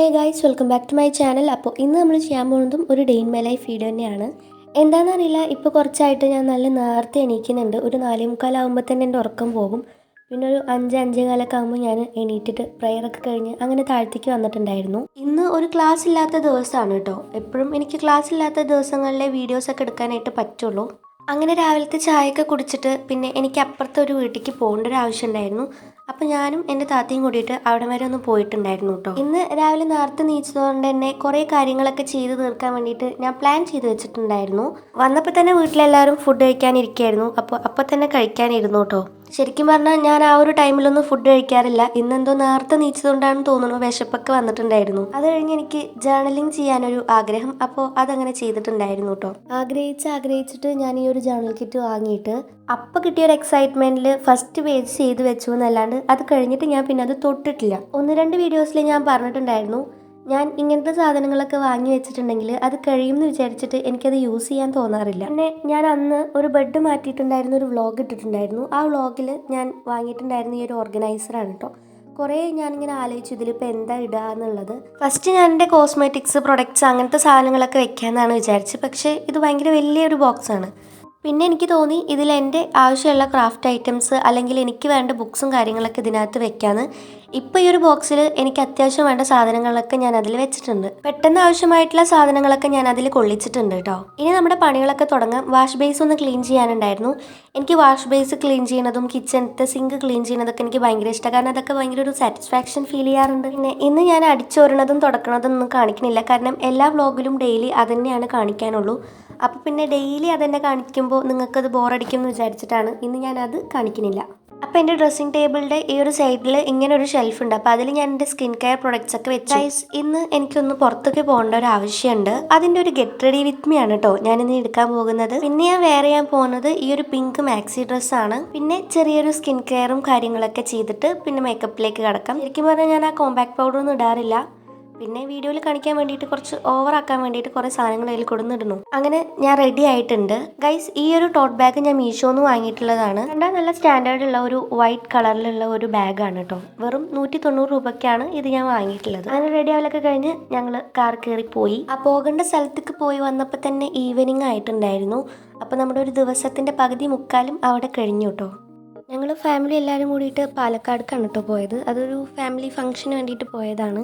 Hey guys, welcome back to my channel. അപ്പോൾ ഇന്ന് നമ്മൾ ചെയ്യാൻ പോകുന്നതും ഒരു day in my life video തന്നെയാണ്. എന്താണെന്നറിയില്ല, ഇപ്പോൾ കുറച്ചായിട്ട് ഞാൻ നല്ല നേരത്തെ എണീക്കുന്നുണ്ട്. ഒരു 4:45 തന്നെ എൻ്റെ ഉറക്കം പോകും. പിന്നെ ഒരു 5-5:15 ആകുമ്പോൾ ഞാൻ എണീറ്റിട്ട് പ്രയറൊക്കെ കഴിഞ്ഞ് അങ്ങനെ താഴത്തേക്ക് വന്നിട്ടുണ്ടായിരുന്നു. ഇന്ന് ഒരു ക്ലാസ് ഇല്ലാത്ത ദിവസമാണ് കേട്ടോ. എപ്പോഴും എനിക്ക് ക്ലാസ് ഇല്ലാത്ത ദിവസങ്ങളിലെ വീഡിയോസൊക്കെ എടുക്കാനായിട്ട് പറ്റുള്ളൂ. അങ്ങനെ രാവിലത്തെ ചായയൊക്കെ കുടിച്ചിട്ട് പിന്നെ എനിക്ക് അപ്പുറത്തെ ഒരു വീട്ടിലേക്ക് പോകേണ്ട ഒരു ആവശ്യം ഉണ്ടായിരുന്നു. അപ്പോൾ ഞാനും എൻ്റെ താത്തയും കൂടിയിട്ട് അവിടെ വരെ ഒന്ന് പോയിട്ടുണ്ടായിരുന്നു കേട്ടോ. ഇന്ന് രാവിലെ നേരത്തെ നീച്ചതുകൊണ്ട് തന്നെ കുറേ കാര്യങ്ങളൊക്കെ ചെയ്ത് തീർക്കാൻ വേണ്ടിയിട്ട് ഞാൻ പ്ലാൻ ചെയ്ത് വെച്ചിട്ടുണ്ടായിരുന്നു. വന്നപ്പോൾ തന്നെ വീട്ടിലെല്ലാവരും ഫുഡ് കഴിക്കാനിരിക്കുകയായിരുന്നു. അപ്പോൾ തന്നെ കഴിക്കാനിരുന്നു കേട്ടോ. ശരിക്കും പറഞ്ഞാൽ ഞാൻ ആ ഒരു ടൈമിലൊന്നും ഫുഡ് കഴിക്കാറില്ല. ഇന്നെന്തോ നേരത്തെ നീച്ചതുകൊണ്ടാണെന്ന് തോന്നുന്നു വിശപ്പൊക്കെ വന്നിട്ടുണ്ടായിരുന്നു. അത് കഴിഞ്ഞ് എനിക്ക് ജേർണലിങ് ചെയ്യാനൊരു ആഗ്രഹം. അപ്പോൾ അതങ്ങനെ ചെയ്തിട്ടുണ്ടായിരുന്നു കേട്ടോ. ആഗ്രഹിച്ചിട്ട് ഞാൻ ഈ ഒരു ജേർണൽ കിറ്റ് വാങ്ങിയിട്ട് അപ്പം കിട്ടിയൊരു എക്സൈറ്റ്മെൻറ്റിൽ ഫസ്റ്റ് പേജ് ചെയ്ത് വെച്ചു എന്നല്ലാണ്ട് അത് കഴിഞ്ഞിട്ട് ഞാൻ പിന്നെ അത് തൊട്ടിട്ടില്ല. 1-2 വീഡിയോസിൽ ഞാൻ പറഞ്ഞിട്ടുണ്ടായിരുന്നു, ഞാൻ ഇങ്ങനത്തെ സാധനങ്ങളൊക്കെ വാങ്ങി വെച്ചിട്ടുണ്ടെങ്കിൽ അത് കഴിയുമെന്ന് വിചാരിച്ചിട്ട് എനിക്കത് യൂസ് ചെയ്യാൻ തോന്നാറില്ല. പിന്നെ ഞാൻ അന്ന് ഒരു ബെഡ് മാറ്റിയിട്ടുണ്ടായിരുന്ന ഒരു വ്ളോഗ് ഇട്ടിട്ടുണ്ടായിരുന്നു. ആ വ്ളോഗിൽ ഞാൻ വാങ്ങിയിട്ടുണ്ടായിരുന്ന ഈ ഒരു ഓർഗനൈസറാണ് കേട്ടോ. കുറേ ഞാനിങ്ങനെ ആലോചിച്ചു ഇതിലിപ്പോൾ എന്താ ഇടുക എന്നുള്ളത്. ഫസ്റ്റ് ഞാൻ എൻ്റെ കോസ്മെറ്റിക്സ് പ്രൊഡക്ട്സ് അങ്ങനത്തെ സാധനങ്ങളൊക്കെ വെക്കാമെന്നാണ് വിചാരിച്ചത്. പക്ഷേ ഇത് ഭയങ്കര വലിയൊരു ബോക്സാണ്. പിന്നെ എനിക്ക് തോന്നി ഇതിൽ എൻ്റെ ആവശ്യമുള്ള ക്രാഫ്റ്റ് ഐറ്റംസ് അല്ലെങ്കിൽ എനിക്ക് വേണ്ട ബുക്സും കാര്യങ്ങളൊക്കെ ഇതിനകത്ത് വെക്കാമെന്ന്. ഇപ്പോൾ ഈ ഒരു ബോക്സിൽ എനിക്ക് അത്യാവശ്യം വേണ്ട സാധനങ്ങളൊക്കെ ഞാൻ അതിൽ വെച്ചിട്ടുണ്ട്. പെട്ടെന്ന് ആവശ്യമായിട്ടുള്ള സാധനങ്ങളൊക്കെ ഞാൻ അതിൽ കൊള്ളിച്ചിട്ടുണ്ട് കേട്ടോ. ഇനി നമ്മുടെ പണികളൊക്കെ തുടങ്ങാം. വാഷ് ബേസ് ഒന്ന് ക്ലീൻ ചെയ്യാനുണ്ടായിരുന്നു. എനിക്ക് വാഷ് ബേസ് ക്ലീൻ ചെയ്യുന്നതും കിച്ചണത്തെ സിങ്ക് ക്ലീൻ ചെയ്യുന്നതൊക്കെ എനിക്ക് ഭയങ്കര ഇഷ്ടമാണ്. കാരണം അതൊക്കെ ഭയങ്കര ഒരു സാറ്റിസ്ഫാക്ഷൻ ഫീൽ ചെയ്യാറുണ്ട്. പിന്നെ ഇന്ന് ഞാൻ അടിച്ചോരണതും തുടക്കണതും ഒന്നും കാണിക്കണില്ല. കാരണം എല്ലാ വ്ളോഗിലും ഡെയിലി അതന്നെയാണ് കാണിക്കാനുള്ളൂ. അപ്പോൾ പിന്നെ ഡെയിലി അതെന്നെ കാണിക്കുമ്പോൾ നിങ്ങൾക്കത് ബോറടിക്കും എന്ന് വിചാരിച്ചിട്ടാണ് ഇന്ന് ഞാനത് കാണിക്കുന്നില്ല. അപ്പോൾ എൻ്റെ ഡ്രസ്സിങ് ടേബിളിൻ്റെ ഈ ഒരു സൈഡിൽ ഇങ്ങനെ ഒരു ഷെൽഫ് ഉണ്ട്. അപ്പോൾ അതിൽ ഞാൻ എൻ്റെ സ്കിൻ കെയർ പ്രൊഡക്ട്സ് ഒക്കെ വെച്ചു. ഇന്ന് എനിക്കൊന്ന് പുറത്തൊക്കെ പോകേണ്ട ഒരു ആവശ്യമുണ്ട്. അതിൻ്റെ ഒരു ഗെറ്റ് റെഡി വിത്ത് മീ ആണ് കേട്ടോ ഞാനിന്ന് എടുക്കാൻ പോകുന്നത്. പിന്നെ ഞാൻ വേറെ ചെയ്യാൻ പോകുന്നത് ഈ ഒരു പിങ്ക് മാക്സി ഡ്രസ്സാണ്. പിന്നെ ചെറിയൊരു സ്കിൻ കെയറും കാര്യങ്ങളൊക്കെ ചെയ്തിട്ട് പിന്നെ മേക്കപ്പിലേക്ക് കിടക്കാം. ശരിക്കും പറഞ്ഞാൽ ഞാൻ ആ കോമ്പാക്ട് പൗഡർ ഒന്നും ഇടാറില്ല. പിന്നെ വീഡിയോയിൽ കാണിക്കാൻ വേണ്ടിയിട്ട് കുറച്ച് ഓവറാക്കാൻ വേണ്ടിയിട്ട് കുറേ സാധനങ്ങൾ അതിൽ കൊടുന്നിടുന്നു. അങ്ങനെ ഞാൻ റെഡി ആയിട്ടുണ്ട് ഗൈസ്. ഈ ഒരു ടോട്ട് ബാഗ് ഞാൻ മീഷോന്ന് വാങ്ങിയിട്ടുള്ളതാണ്. കണ്ടാൽ നല്ല സ്റ്റാൻഡേർഡുള്ള ഒരു വൈറ്റ് കളറിലുള്ള ഒരു ബാഗാണ് കേട്ടോ. വെറും 190 രൂപയ്ക്കാണ് ഇത് ഞാൻ വാങ്ങിയിട്ടുള്ളത്. അങ്ങനെ റെഡി ആവലൊക്കെ കഴിഞ്ഞ് ഞങ്ങൾ കാർ കയറി പോയി. ആ പോകേണ്ട സ്ഥലത്തേക്ക് പോയി വന്നപ്പോൾ തന്നെ ഈവനിങ് ആയിട്ടുണ്ടായിരുന്നു. അപ്പോൾ നമ്മുടെ ഒരു ദിവസത്തിൻ്റെ പകുതി മുക്കാലും അവിടെ കഴിഞ്ഞു കേട്ടോ. ഞങ്ങൾ ഫാമിലി എല്ലാവരും കൂടിയിട്ട് പാലക്കാടേക്കാണ് കേട്ടോ പോയത്. അതൊരു ഫാമിലി ഫംഗ്ഷന് വേണ്ടിയിട്ട് പോയതാണ്.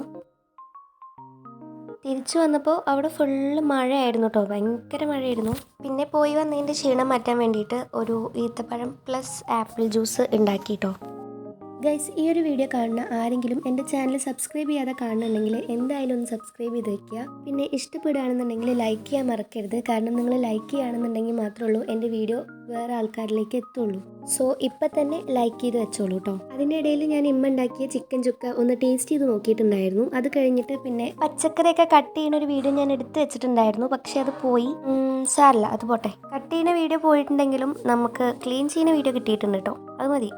തിരിച്ചു വന്നപ്പോൾ അവിടെ ഫുള്ള് മഴയായിരുന്നു കേട്ടോ. ഭയങ്കര മഴയായിരുന്നു. പിന്നെ പോയി വന്നതിൻ്റെ ക്ഷീണം മാറ്റാൻ വേണ്ടിയിട്ട് ഒരു ഈത്തപ്പഴം പ്ലസ് ആപ്പിൾ ജ്യൂസ് ഉണ്ടാക്കി കേട്ടോ. ഗൈസ്, ഈ ഒരു വീഡിയോ കാണുന്ന ആരെങ്കിലും എൻ്റെ ചാനൽ സബ്സ്ക്രൈബ് ചെയ്യാതെ കാണുന്നുണ്ടെങ്കിൽ എന്തായാലും ഒന്ന് സബ്സ്ക്രൈബ് ചെയ്ത് വയ്ക്കുക. പിന്നെ ഇഷ്ടപ്പെടുകയാണെന്നുണ്ടെങ്കിൽ ലൈക്ക് ചെയ്യാൻ മറക്കരുത്. കാരണം നിങ്ങൾ ലൈക്ക് ചെയ്യുകയാണെന്നുണ്ടെങ്കിൽ മാത്രമേ ഉള്ളൂ എൻ്റെ വീഡിയോ വേറെ ആൾക്കാരിലേക്ക് എത്തുള്ളൂ. സോ ഇപ്പം തന്നെ ലൈക്ക് ചെയ്ത് വെച്ചോളൂ കേട്ടോ. അതിൻ്റെ ഇടയിൽ ഞാൻ ഉണ്ടാക്കിയ ചിക്കൻ ചുക്ക ഒന്ന് ടേസ്റ്റ് ചെയ്ത് നോക്കിയിട്ടുണ്ടായിരുന്നു. അത് കഴിഞ്ഞിട്ട് പിന്നെ പച്ചക്കറിയൊക്കെ കട്ട് ചെയ്യുന്ന ഒരു വീഡിയോ ഞാൻ എടുത്ത് വെച്ചിട്ടുണ്ടായിരുന്നു. പക്ഷേ അത് പോയി. സാരല്ല, അത് പോട്ടെ. കട്ട് ചെയ്യുന്ന വീഡിയോ പോയിട്ടുണ്ടെങ്കിലും നമുക്ക് ക്ലീൻ ചെയ്യുന്ന വീഡിയോ കിട്ടിയിട്ടുണ്ട് കേട്ടോ. അത് മതി.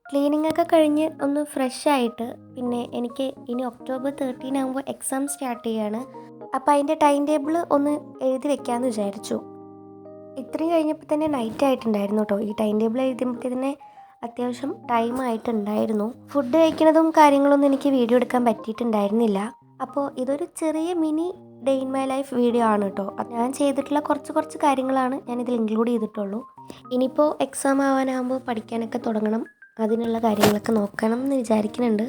ക്ലീനിങ് ഒക്കെ കഴിഞ്ഞ് ഒന്ന് ഫ്രഷ് ആയിട്ട് പിന്നെ എനിക്ക് ഇനി October 13 ആകുമ്പോൾ എക്സാം സ്റ്റാർട്ട് ചെയ്യാണ്. അപ്പോൾ അതിൻ്റെ ടൈം ടേബിൾ ഒന്ന് എഴുതി വെക്കാമെന്ന് വിചാരിച്ചു. ഇത്രയും കഴിഞ്ഞപ്പോൾ തന്നെ നൈറ്റ് ആയിട്ടുണ്ടായിരുന്നു കേട്ടോ. ഈ ടൈം ടേബിൾ എഴുതുമ്പോൾ തന്നെ അത്യാവശ്യം ടൈം ആയിട്ടുണ്ടായിരുന്നു. ഫുഡ് കഴിക്കുന്നതും കാര്യങ്ങളൊന്നും എനിക്ക് വീഡിയോ എടുക്കാൻ പറ്റിയിട്ടുണ്ടായിരുന്നില്ല. അപ്പോൾ ഇതൊരു ചെറിയ mini day in my life video ആണ് കേട്ടോ. ഞാൻ ചെയ്തിട്ടുള്ള കുറച്ച് കാര്യങ്ങളാണ് ഞാനിതിൽ ഇൻക്ലൂഡ് ചെയ്തിട്ടുള്ളൂ. ഇനിയിപ്പോൾ എക്സാം ആവാനാകുമ്പോൾ പഠിക്കാനൊക്കെ തുടങ്ങണം. അതിനുള്ള കാര്യങ്ങളൊക്കെ നോക്കണം എന്ന് വിചാരിക്കുന്നുണ്ട്.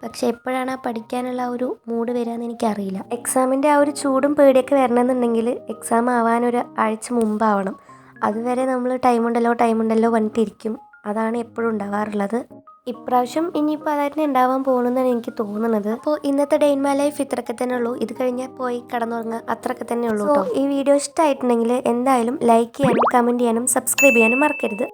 പക്ഷേ എപ്പോഴാണ് ആ പഠിക്കാനുള്ള ഒരു മൂഡ് വരികയെന്ന് എനിക്കറിയില്ല. എക്സാമിൻ്റെ ആ ഒരു ചൂടും പേടിയൊക്കെ വരണമെന്നുണ്ടെങ്കിൽ എക്സാം ആവാനൊരു ആഴ്ച മുമ്പാവണം. അതുവരെ നമ്മൾ ടൈമുണ്ടല്ലോ പറഞ്ഞിട്ടിരിക്കും. അതാണ് എപ്പോഴും ഉണ്ടാവാറുള്ളത്. ഇപ്രാവശ്യം ഇനിയിപ്പോൾ അതന്നെ ഉണ്ടാവാൻ പോകുന്നതെന്നാണ് എനിക്ക് തോന്നുന്നത്. അപ്പോൾ ഇന്നത്തെ ഡേ ഇൻ മൈ ലൈഫ് ഇത്രയൊക്കെ തന്നെ ഉള്ളൂ. ഇത് കഴിഞ്ഞാൽ പോയി കടന്നുറങ്ങുക, അത്രയൊക്കെ തന്നെ ഉള്ളൂ കേട്ടോ. ഈ വീഡിയോ ഇഷ്ടമായിട്ടുണ്ടെങ്കിൽ എന്തായാലും ലൈക്ക് ചെയ്യാനും കമൻറ്റ് ചെയ്യാനും സബ്സ്ക്രൈബ് ചെയ്യാനും മറക്കരുത്.